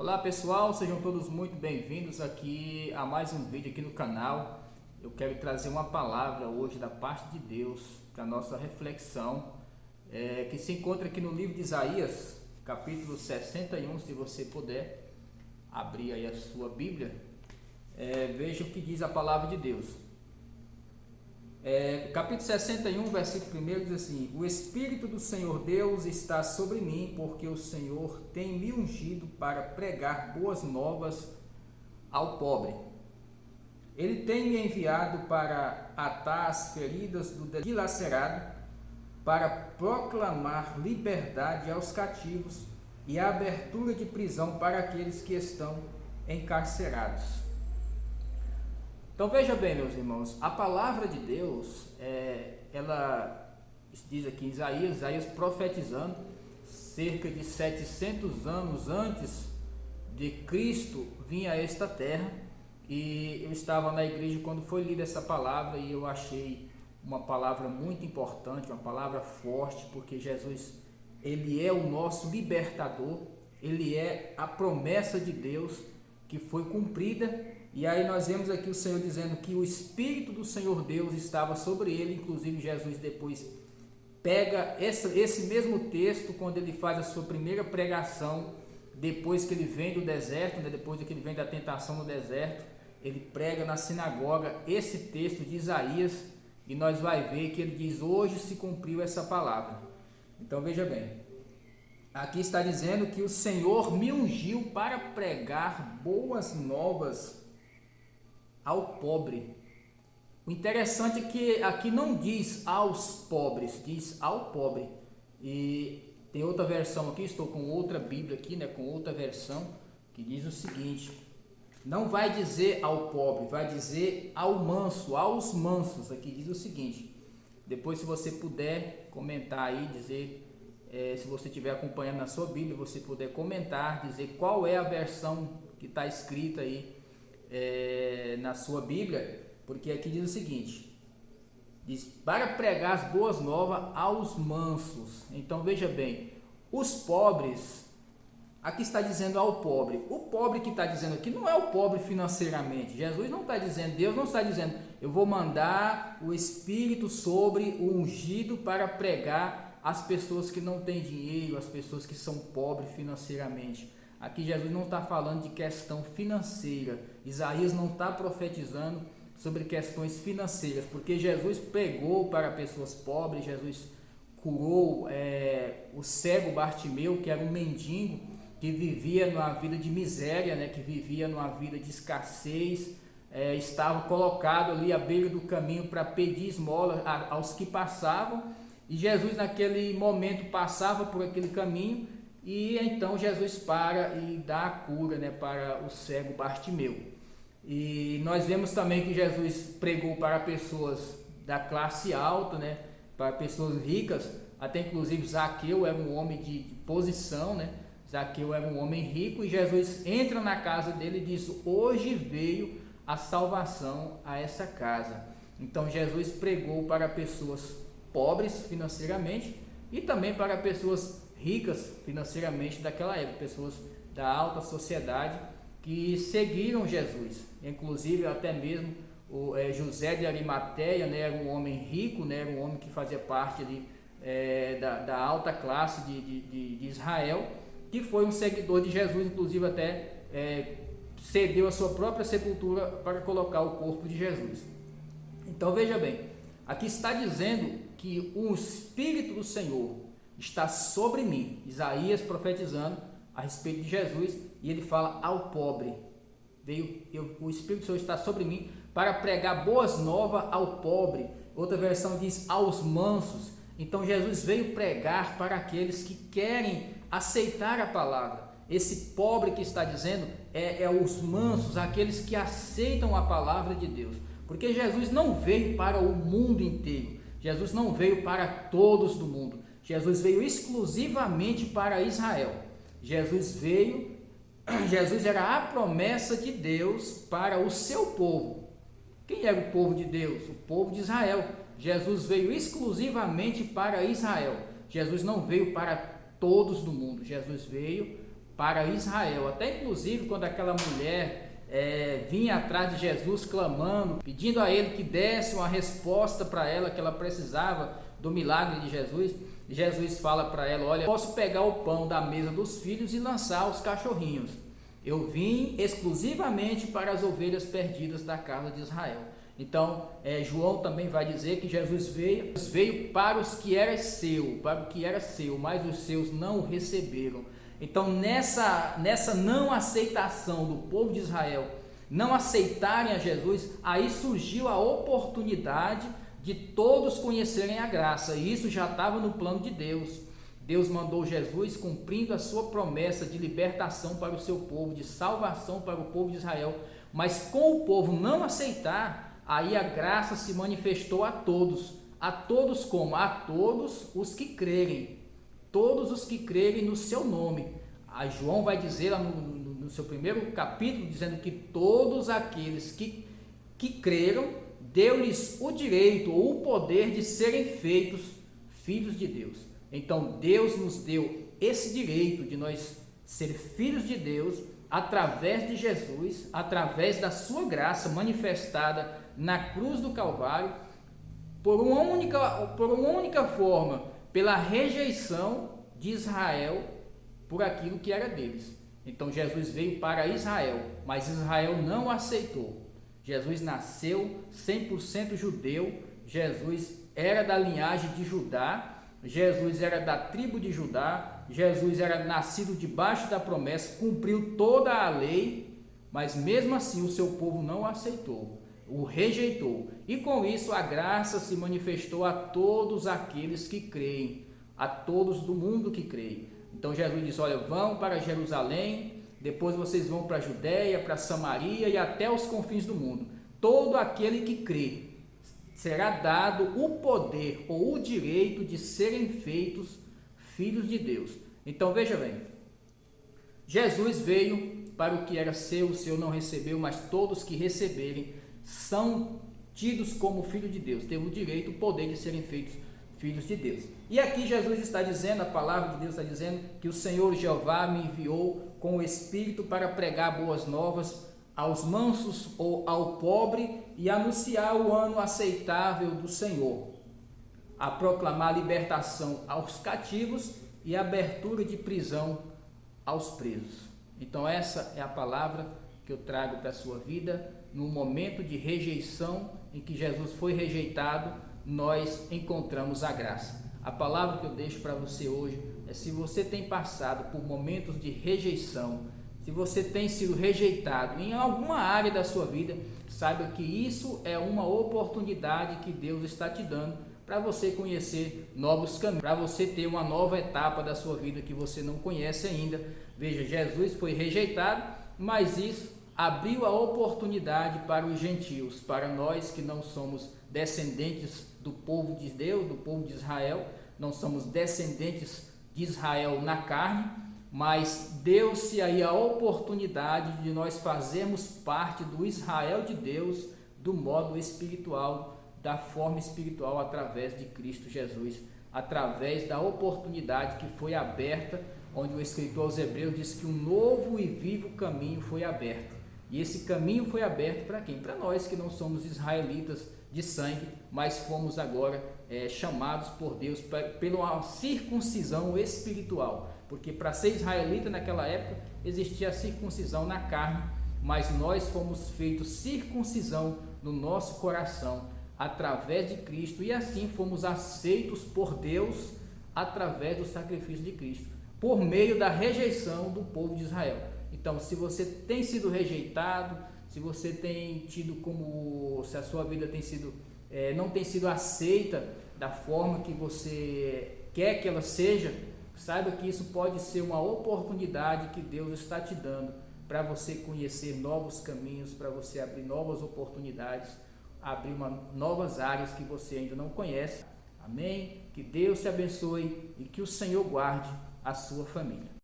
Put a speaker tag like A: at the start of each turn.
A: Olá pessoal, sejam todos muito bem-vindos aqui a mais um vídeo aqui no canal. Eu quero trazer uma palavra hoje da parte de Deus para a nossa reflexão, que se encontra aqui no livro de Isaías, capítulo 61, se você puder abrir aí a sua Bíblia, veja o que diz a palavra de Deus. Capítulo 61, versículo 1 diz assim: O Espírito do Senhor Deus está sobre mim, porque o Senhor tem me ungido para pregar boas novas ao pobre. Ele tem me enviado para atar as feridas do dilacerado, para proclamar liberdade aos cativos e a abertura de prisão para aqueles que estão encarcerados. Então veja bem, meus irmãos, a palavra de Deus, ela diz aqui em Isaías profetizando cerca de 700 anos antes de Cristo vir a esta terra, e eu estava na igreja quando foi lida essa palavra e eu achei uma palavra muito importante, uma palavra forte, porque Jesus, ele é o nosso libertador, ele é a promessa de Deus que foi cumprida. E aí nós vemos aqui o Senhor dizendo que o Espírito do Senhor Deus estava sobre ele. Inclusive Jesus depois pega esse mesmo texto quando ele faz a sua primeira pregação, depois que ele vem do deserto, depois que ele vem da tentação no deserto, ele prega na sinagoga esse texto de Isaías, e nós vai ver que ele diz: hoje se cumpriu essa palavra. Então veja bem, aqui está dizendo que o Senhor me ungiu para pregar boas novas ao pobre. O interessante é que aqui não diz aos pobres, diz ao pobre. E tem outra versão aqui, estou com outra Bíblia aqui, com outra versão, que diz o seguinte: não vai dizer ao pobre, vai dizer ao manso, aos mansos. Aqui diz o seguinte. Depois, se você puder comentar aí, dizer, se você estiver acompanhando na sua Bíblia, você puder comentar, dizer qual é a versão que está escrita aí na sua Bíblia, porque aqui diz o seguinte: diz para pregar as boas novas aos mansos. Então veja bem, os pobres, aqui está dizendo ao pobre. O pobre que está dizendo aqui não é o pobre financeiramente. Jesus não está dizendo, Deus não está dizendo: eu vou mandar o Espírito sobre o ungido para pregar as pessoas que não têm dinheiro, as pessoas que são pobres financeiramente. Aqui Jesus não está falando de questão financeira. Isaías não está profetizando sobre questões financeiras, porque Jesus pregou para pessoas pobres. Jesus curou o cego Bartimeu, que era um mendigo, que vivia numa vida de miséria, que vivia numa vida de escassez, estava colocado ali à beira do caminho para pedir esmola aos que passavam, e Jesus naquele momento passava por aquele caminho, e então Jesus para e dá a cura para o cego Bartimeu. E nós vemos também que Jesus pregou para pessoas da classe alta, para pessoas ricas, até inclusive Zaqueu era um homem de posição, Zaqueu era um homem rico, e Jesus entra na casa dele e diz: hoje veio a salvação a essa casa. Então Jesus pregou para pessoas pobres financeiramente e também para pessoas ricas financeiramente daquela época, pessoas da alta sociedade que seguiram Jesus. Inclusive até mesmo José de Arimateia, era um homem rico, era um homem que fazia parte ali, da alta classe de Israel, que foi um seguidor de Jesus, inclusive até cedeu a sua própria sepultura para colocar o corpo de Jesus. Então veja bem, aqui está dizendo que o Espírito do Senhor está sobre mim. Isaías profetizando a respeito de Jesus, e ele fala ao pobre: o Espírito do Senhor está sobre mim para pregar boas novas ao pobre. Outra versão diz aos mansos. Então Jesus veio pregar para aqueles que querem aceitar a palavra. Esse pobre que está dizendo é os mansos, aqueles que aceitam a palavra de Deus, porque Jesus não veio para o mundo inteiro, Jesus não veio para todos do mundo, Jesus veio exclusivamente para Israel. Jesus era a promessa de Deus para o seu povo. Quem era o povo de Deus? O povo de Israel. Jesus veio exclusivamente para Israel. Jesus não veio para todos do mundo. Jesus veio para Israel. Até inclusive quando aquela mulher vinha atrás de Jesus clamando, pedindo a ele que desse uma resposta para ela, que ela precisava do milagre de Jesus. Jesus fala para ela: olha, posso pegar o pão da mesa dos filhos e lançar aos cachorrinhos. Eu vim exclusivamente para as ovelhas perdidas da casa de Israel. Então, João também vai dizer que Jesus veio para os que era seu, mas os seus não o receberam. Então, nessa não aceitação do povo de Israel, não aceitarem a Jesus, aí surgiu a oportunidade de todos conhecerem a graça, e isso já estava no plano de Deus. Deus mandou Jesus cumprindo a sua promessa de libertação para o seu povo, de salvação para o povo de Israel, mas com o povo não aceitar, aí a graça se manifestou a todos como? A todos os que crerem, todos os que crerem no seu nome. A João vai dizer lá no seu primeiro capítulo, dizendo que todos aqueles que creram, deu-lhes o direito ou o poder de serem feitos filhos de Deus. Então Deus nos deu esse direito de nós ser filhos de Deus através de Jesus, através da sua graça manifestada na cruz do Calvário, por uma única forma, pela rejeição de Israel por aquilo que era deles. Então Jesus veio para Israel, mas Israel não aceitou. Jesus nasceu 100% judeu, Jesus era da linhagem de Judá, Jesus era da tribo de Judá, Jesus era nascido debaixo da promessa, cumpriu toda a lei, mas mesmo assim o seu povo não o aceitou, o rejeitou. E com isso a graça se manifestou a todos aqueles que creem, a todos do mundo que creem. Então Jesus disse: olha, vão para Jerusalém, depois vocês vão para a Judéia, para Samaria e até os confins do mundo. Todo aquele que crê será dado o poder ou o direito de serem feitos filhos de Deus. Então veja bem, Jesus veio para o que era seu, o seu não recebeu, mas todos que receberem são tidos como filhos de Deus, têm o direito, o poder de serem feitos filhos de Deus. E aqui Jesus está dizendo, a palavra de Deus está dizendo que o Senhor Jeová me enviou com o Espírito para pregar boas novas aos mansos ou ao pobre e anunciar o ano aceitável do Senhor, a proclamar libertação aos cativos e abertura de prisão aos presos. Então essa é a palavra que eu trago para a sua vida. No momento de rejeição em que Jesus foi rejeitado, nós encontramos a graça. A palavra que eu deixo para você hoje é: se você tem passado por momentos de rejeição, se você tem sido rejeitado em alguma área da sua vida, saiba que isso é uma oportunidade que Deus está te dando para você conhecer novos caminhos, para você ter uma nova etapa da sua vida que você não conhece ainda. Veja, Jesus foi rejeitado, mas isso abriu a oportunidade para os gentios, para nós que não somos descendentes do povo de Deus, do povo de Israel, não somos descendentes de Israel na carne, mas deu-se aí a oportunidade de nós fazermos parte do Israel de Deus, do modo espiritual, da forma espiritual, através de Cristo Jesus, através da oportunidade que foi aberta, onde o escritor aos Hebreus diz que um novo e vivo caminho foi aberto. E esse caminho foi aberto para quem? Para nós que não somos israelitas de sangue, mas fomos agora chamados por Deus pela circuncisão espiritual. Porque para ser israelita naquela época existia a circuncisão na carne, mas nós fomos feitos circuncisão no nosso coração através de Cristo, e assim fomos aceitos por Deus através do sacrifício de Cristo, por meio da rejeição do povo de Israel. Então, se você tem sido rejeitado, se você tem tido se a sua vida não tem sido aceita da forma que você quer que ela seja, saiba que isso pode ser uma oportunidade que Deus está te dando para você conhecer novos caminhos, para você abrir novas oportunidades, abrir novas áreas que você ainda não conhece. Amém? Que Deus te abençoe e que o Senhor guarde a sua família.